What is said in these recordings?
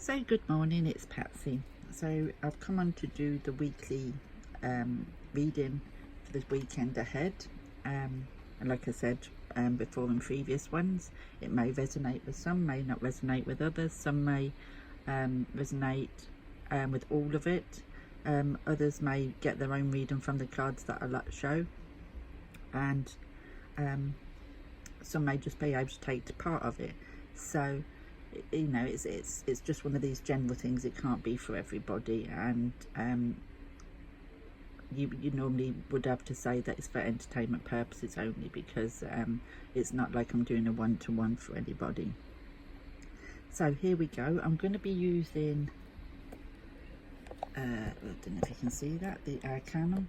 So good morning, it's Patsy. So I've come on to do the weekly reading for this weekend ahead. And like I said before in previous ones, it may resonate with some, may not resonate with others. Some may resonate with all of it. Others may get their own reading from the cards that I show. And some may just be able to take part of it. So you know, it's just one of these general things. It can't be for everybody, and you normally would have to say that it's for entertainment purposes only, because it's not like I'm doing a one-to-one for anybody. So here we go. I'm going to be using I don't know if you can see that, the Arcanum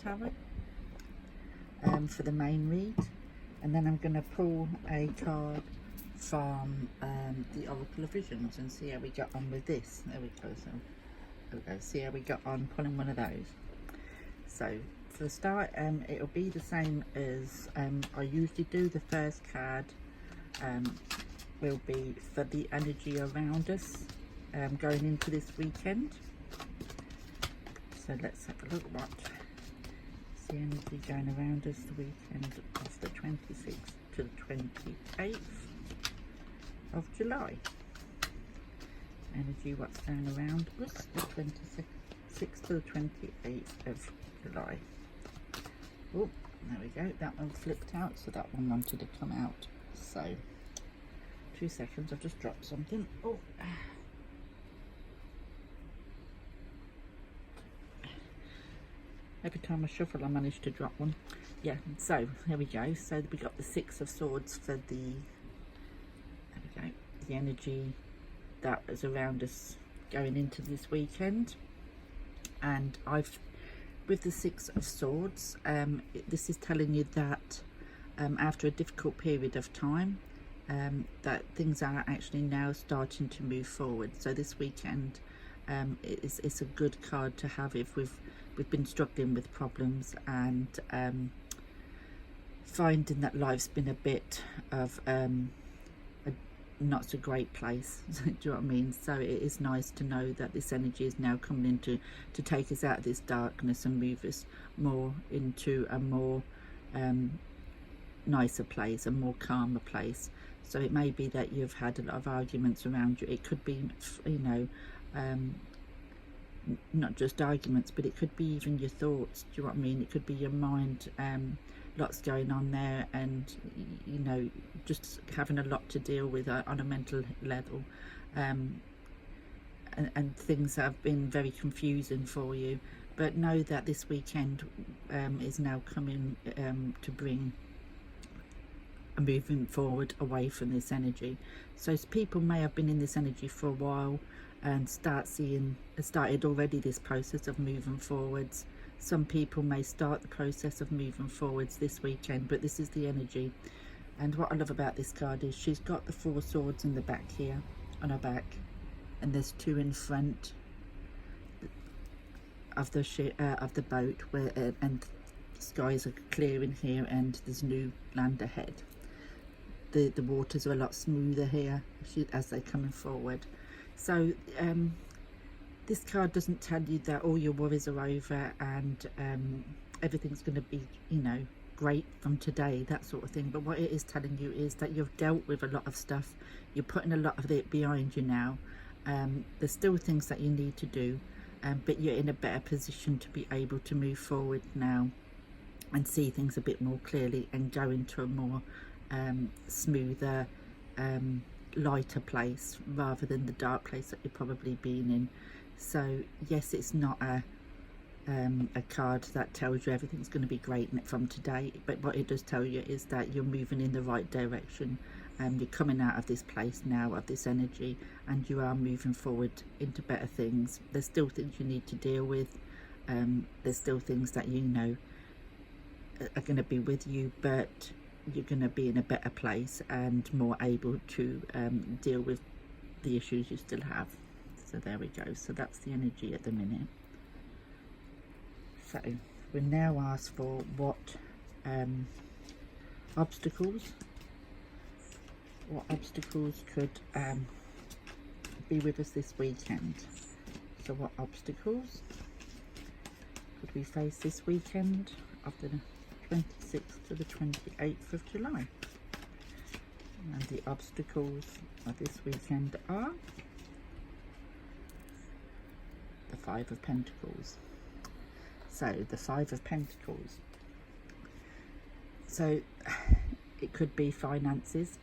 Tarot for the main read, and then I'm going to pull a card from the Oracle of Visions and see how we got on with this. There we go. So there we go. See how we got on pulling one of those. So for the start, it'll be the same as I usually do. The first card will be for the energy around us going into this weekend. So let's have a look. What is the energy going around us the weekend of the 26th to the 28th of July? Energy, what's going around us the 26th to the 28th of July. Oh, there we go. That one flipped out, so that one wanted to come out. So 2 seconds, I've just dropped something. Oh, every time I shuffle I manage to drop one. Yeah, so here we go. So we got the Six of Swords for the, there we go, the energy that is around us going into this weekend. And with the Six of Swords, this is telling you that after a difficult period of time, that things are actually now starting to move forward. So this weekend it's a good card to have if we've been struggling with problems and finding that life's been a bit of a not so great place. Do you know what I mean? So it is nice to know that this energy is now coming in to take us out of this darkness and move us more into a more nicer place, a more calmer place. So it may be that you've had a lot of arguments around you. It could be, you know, not just arguments, but it could be even your thoughts. Do you know what I mean? It could be your mind. Lots going on there, and you know, just having a lot to deal with on a mental level, and things have been very confusing for you. But know that this weekend is now coming to bring a moving forward away from this energy. So people may have been in this energy for a while and started already this process of moving forwards. Some people may start the process of moving forwards this weekend, but this is the energy. And what I love about this card is she's got the Four Swords in the back here, on her back, and there's two in front of the boat, where and the skies are clearing here, and there's new land ahead. The waters are a lot smoother here as they're coming forward. So this card doesn't tell you that all your worries are over and everything's going to be, you know, great from today, that sort of thing. But what it is telling you is that you've dealt with a lot of stuff. You're putting a lot of it behind you now. There's still things that you need to do, but you're in a better position to be able to move forward now and see things a bit more clearly and go into a more smoother, lighter place rather than the dark place that you've probably been in. So yes, it's not a card that tells you everything's going to be great from today, but what it does tell you is that you're moving in the right direction. You're coming out of this place now, of this energy, and you are moving forward into better things. There's still things you need to deal with. There's still things that you know are going to be with you, but you're going to be in a better place and more able to deal with the issues you still have. So there we go. So that's the energy at the minute. So we now ask for what obstacles could be with us this weekend. So what obstacles could we face this weekend of the 26th to the 28th of July? And the obstacles of this weekend are the Five of Pentacles. So the Five of Pentacles. So it could be finances.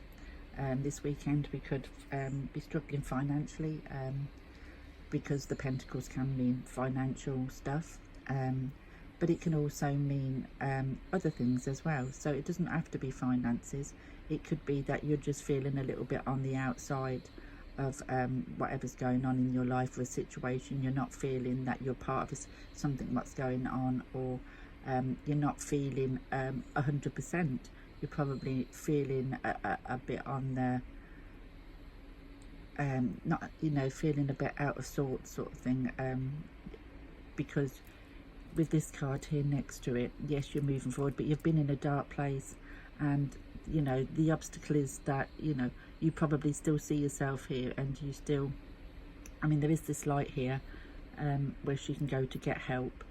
This weekend we could be struggling financially, because the Pentacles can mean financial stuff, but it can also mean other things as well. So it doesn't have to be finances. It could be that you're just feeling a little bit on the outside of whatever's going on in your life or a situation. You're not feeling that you're part of something that's going on, or you're not feeling 100%. You're probably feeling a bit on the not, you know, feeling a bit out of sorts sort of thing, because with this card here next to it, yes, you're moving forward, but you've been in a dark place, and you know the obstacle is that, you know, you probably still see yourself here, and you still, I mean, there is this light here where she can go to get help.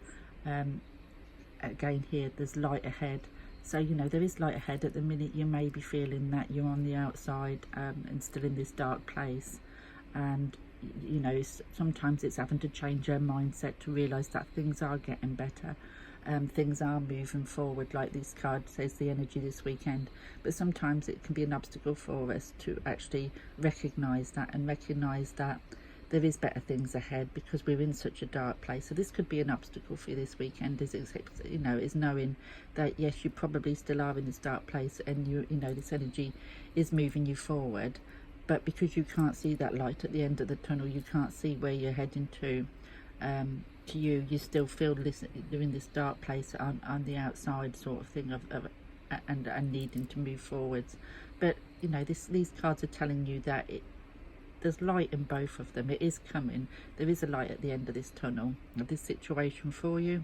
Again here, there's light ahead. So, you know, there is light ahead. At the minute you may be feeling that you're on the outside and still in this dark place, and you know, sometimes it's having to change your mindset to realise that things are getting better, things are moving forward, like this card says, the energy this weekend. But sometimes it can be an obstacle for us to actually recognise that, and recognise that there is better things ahead, because we're in such a dark place. So this could be an obstacle for you this weekend, is, you know, is knowing that yes, you probably still are in this dark place, and you know, this energy is moving you forward, but because you can't see that light at the end of the tunnel, you can't see where you're heading to you still feel this, you're in this dark place on the outside sort of thing and needing to move forwards. But you know, these cards are telling you that there's light in both of them. It is coming. There is a light at the end of this tunnel, of this situation for you.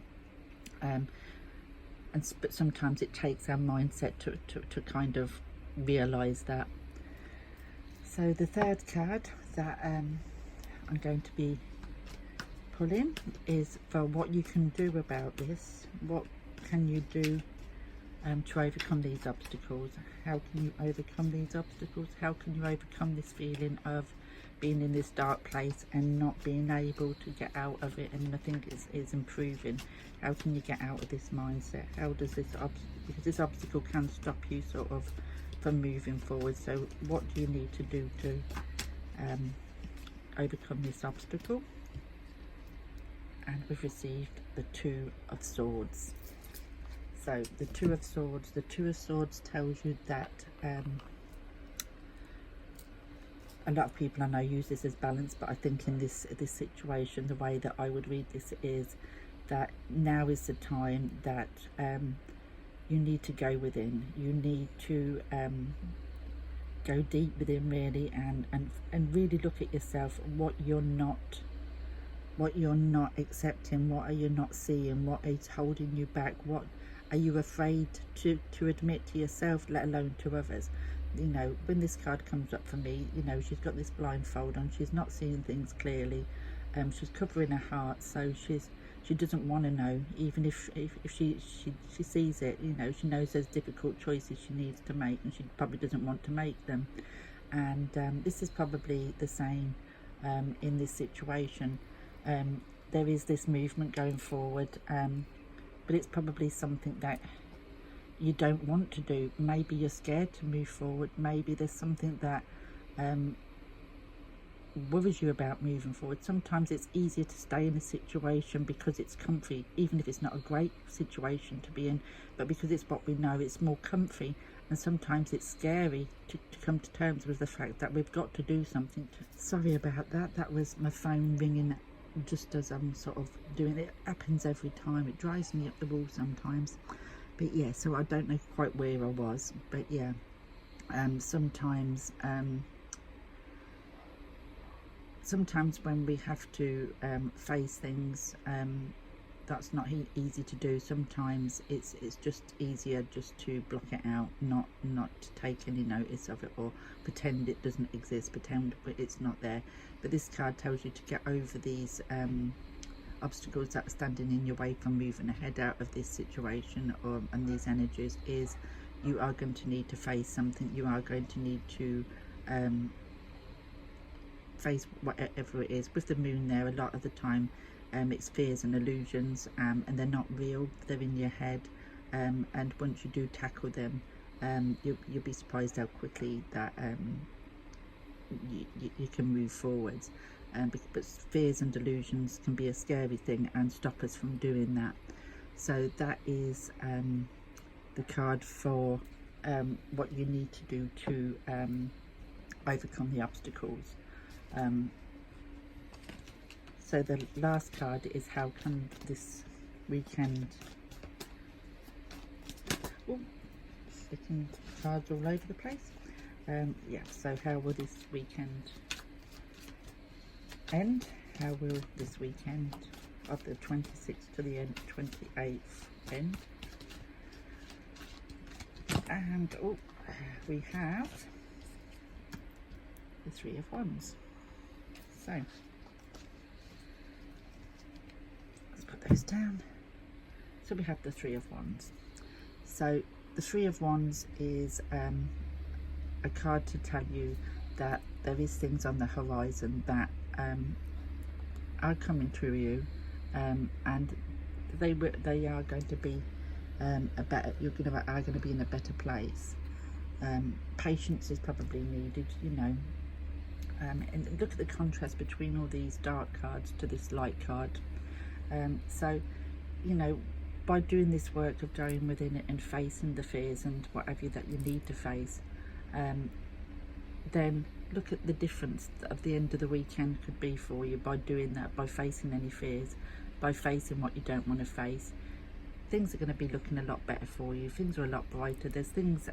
But sometimes it takes our mindset to kind of realise that. So the third card that I'm going to be pulling is for what you can do about this. What can you do to overcome these obstacles? How can you overcome these obstacles? How can you overcome this feeling of being in this dark place and not being able to get out of it, and nothing is improving? How can you get out of this mindset? How does this because this obstacle can stop you sort of from moving forward. So what do you need to do to overcome this obstacle? And we've received the Two of Swords. So the Two of Swords tells you that a lot of people I know use this as balance, but I think in this situation, the way that I would read this is that now is the time that you need to go within. You need to go deep within, really, and really look at yourself. What you're not accepting, what are you not seeing, what is holding you back, what are you afraid to admit to yourself, let alone to others? You know, when this card comes up for me, you know, she's got this blindfold on, she's not seeing things clearly, she's covering her heart, so she doesn't want to know, even if she sees it. You know, she knows there's difficult choices she needs to make, and she probably doesn't want to make them. And this is probably the same in this situation. There is this movement going forward, but it's probably something that you don't want to do. Maybe you're scared to move forward. Maybe there's something that worries you about moving forward. Sometimes it's easier to stay in a situation because it's comfy, even if it's not a great situation to be in, but because it's what we know, it's more comfy. And sometimes it's scary to come to terms with the fact that we've got to do something. Sorry about that. That was my phone ringing just as I'm sort of doing it. It happens every time. It drives me up the wall sometimes. But yeah, so I don't know quite where I was, but yeah, sometimes when we have to face things that's not easy to do. Sometimes it's just easier just to block it out, not to take any notice of it, or pretend it doesn't exist, pretend it's not there. But this card tells you to get over these obstacles that are standing in your way from moving ahead out of this situation, and these energies. Is you are going to need to face something. You are going to need to face whatever it is. With the moon there, a lot of the time it's fears and illusions, and they're not real, they're in your head, and once you do tackle them, you'll be surprised how quickly that you can move forwards. But fears and delusions can be a scary thing and stop us from doing that. So that is the card for what you need to do to overcome the obstacles. So the last card is how can this weekend, sticking cards all over the place. Yeah, so how will this weekend end? How will this weekend of the 26th to the end, 28th end? And we have the Three of Wands. So let's put those down. So we have the Three of Wands. So the Three of Wands is a card to tell you that there is things on the horizon that are coming to you, and they are going to be you're going to be in a better place. Patience is probably needed, you know. And look at the contrast between all these dark cards to this light card. So, you know, by doing this work of going within it and facing the fears and whatever that you need to face, then look at the difference that the end of the weekend could be for you by doing that, by facing any fears, by facing what you don't want to face. Things are going to be looking a lot better for you. Things are a lot brighter. There's things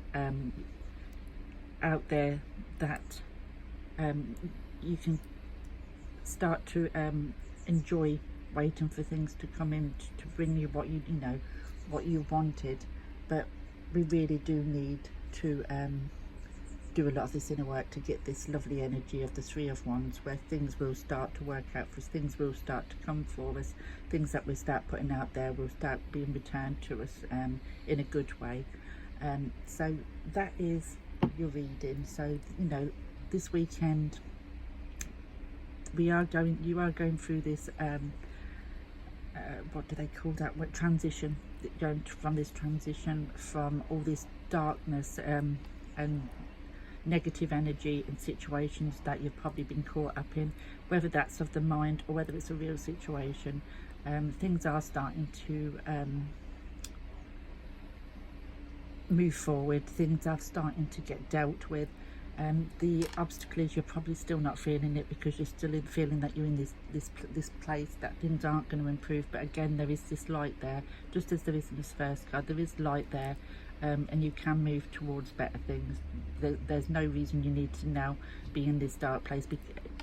out there that you can start to enjoy, waiting for things to come in to bring you what you know what you wanted. But we really do need to do a lot of this inner work to get this lovely energy of the Three of Wands, where things will start to work out for us, things will start to come for us, things that we start putting out there will start being returned to us in a good way. So that is your reading. So, you know, this weekend you are going through this what do they call that, what transition, going from this transition from all this darkness and negative energy and situations that you've probably been caught up in, whether that's of the mind or whether it's a real situation. Things are starting to move forward, things are starting to get dealt with. The obstacle is you're probably still not feeling it because you're still feeling that you're in this place that things aren't going to improve. But again, there is this light there, just as there is in this first card. There is light there, and you can move towards better things. There's no reason you need to now be in this dark place.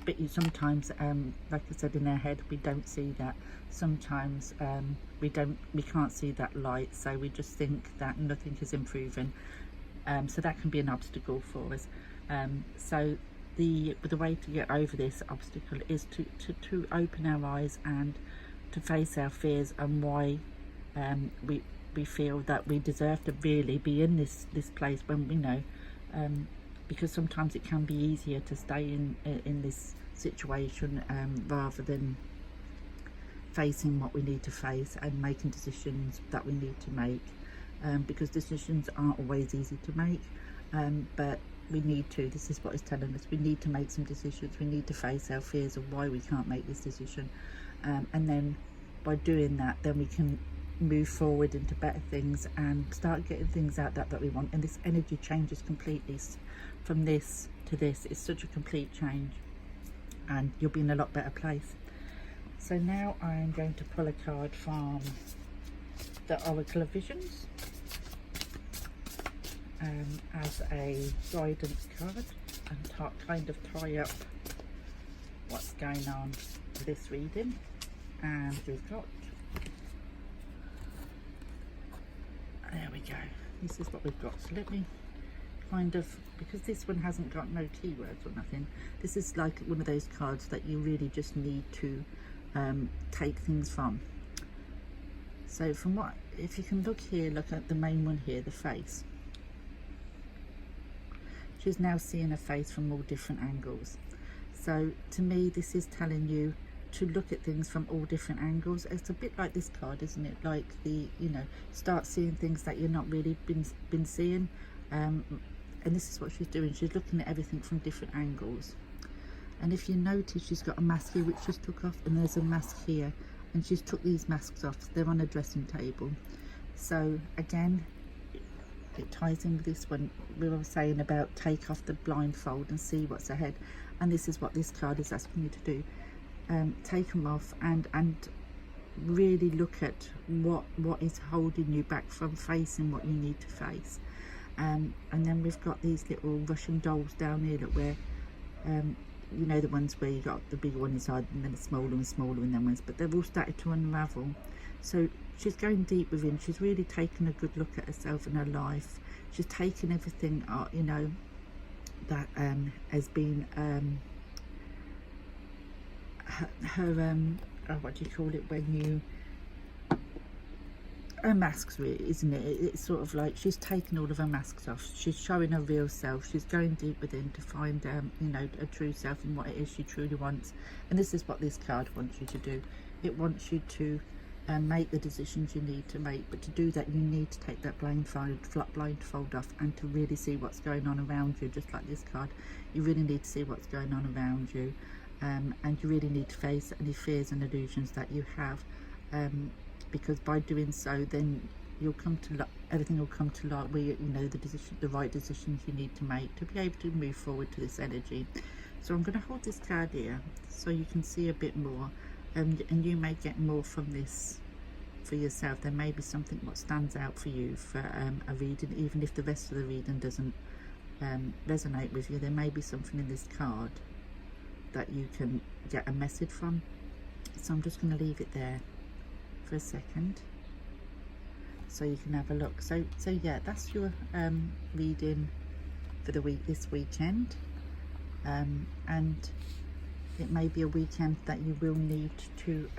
But you sometimes, like I said, in our head we don't see that. Sometimes we can't see that light, so we just think that nothing is improving. So that can be an obstacle for us. So the way to get over this obstacle is to open our eyes and to face our fears and why we feel that we deserve to really be in this place when we know, because sometimes it can be easier to stay in this situation rather than facing what we need to face and making decisions that we need to make, because decisions aren't always easy to make, but we need to. This is what it's telling us. We need to make some decisions. We need to face our fears of why we can't make this decision, and then by doing that, then we can move forward into better things and start getting things out that we want. And this energy changes completely from this to this. It's such a complete change, and you'll be in a lot better place. So now I'm going to pull a card from the Oracle of Visions as a guidance card, and kind of tie up what's going on with this reading. And we've got go, this is what we've got. So let me kind of, because this one hasn't got no keywords or nothing, this is like one of those cards that you really just need to take things from. So from what, if you can look here, look at the main one here, the face. She's now seeing a face from all different angles. So to me, this is telling you to look at things from all different angles. It's a bit like this card, isn't it? Like the, you know, start seeing things that you're not really been seeing. And this is what she's doing. She's looking at everything from different angles. And if you notice, she's got a mask here which she's took off, and there's a mask here, and she's took these masks off. They're on a dressing table. So again, it ties in with this one we were saying about take off the blindfold and see what's ahead. And this is what this card is asking you to do. Take them off and really look at what is holding you back from facing what you need to face. And then we've got these little Russian dolls down here, look, where you know, the ones where you got the bigger one inside and then the smaller and smaller and then ones, but they've all started to unravel. So she's going deep within. She's really taken a good look at herself and her life. She's taken everything you know, that has been her what do you call it when you, her masks, really, isn't it? It's sort of like she's taken all of her masks off. She's showing her real self. She's going deep within to find you know, a true self and what it is she truly wants. And this is what this card wants you to do. It wants you to make the decisions you need to make, but to do that you need to take that blindfold off and to really see what's going on around you. Just like this card, you really need to see what's going on around you, and you really need to face any fears and illusions that you have, because by doing so, then you'll come to everything will come to light, where you know the right decisions you need to make to be able to move forward to this energy. So I'm going to hold this card here so you can see a bit more, and you may get more from this for yourself. There may be something what stands out for you for a reading, even if the rest of the reading doesn't resonate with you. There may be something in this card that you can get a message from. So I'm just going to leave it there for a second so you can have a look. So yeah, that's your reading for the week, this weekend, and it may be a weekend that you will need to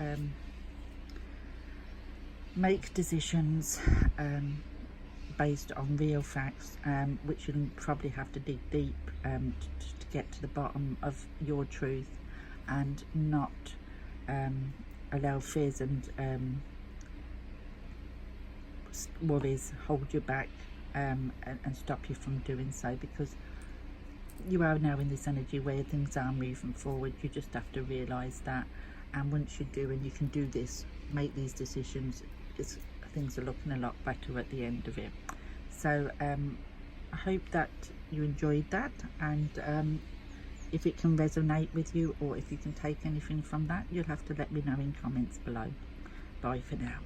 make decisions based on real facts, which you'll probably have to dig deep to get to the bottom of your truth, and not allow fears and worries hold you back and stop you from doing so, because you are now in this energy where things are moving forward. You just have to realize that, and once you do, and you can do this, make these decisions, things are looking a lot better at the end of it. So I hope that you enjoyed that, and if it can resonate with you, or if you can take anything from that, you'll have to let me know in comments below. Bye for now.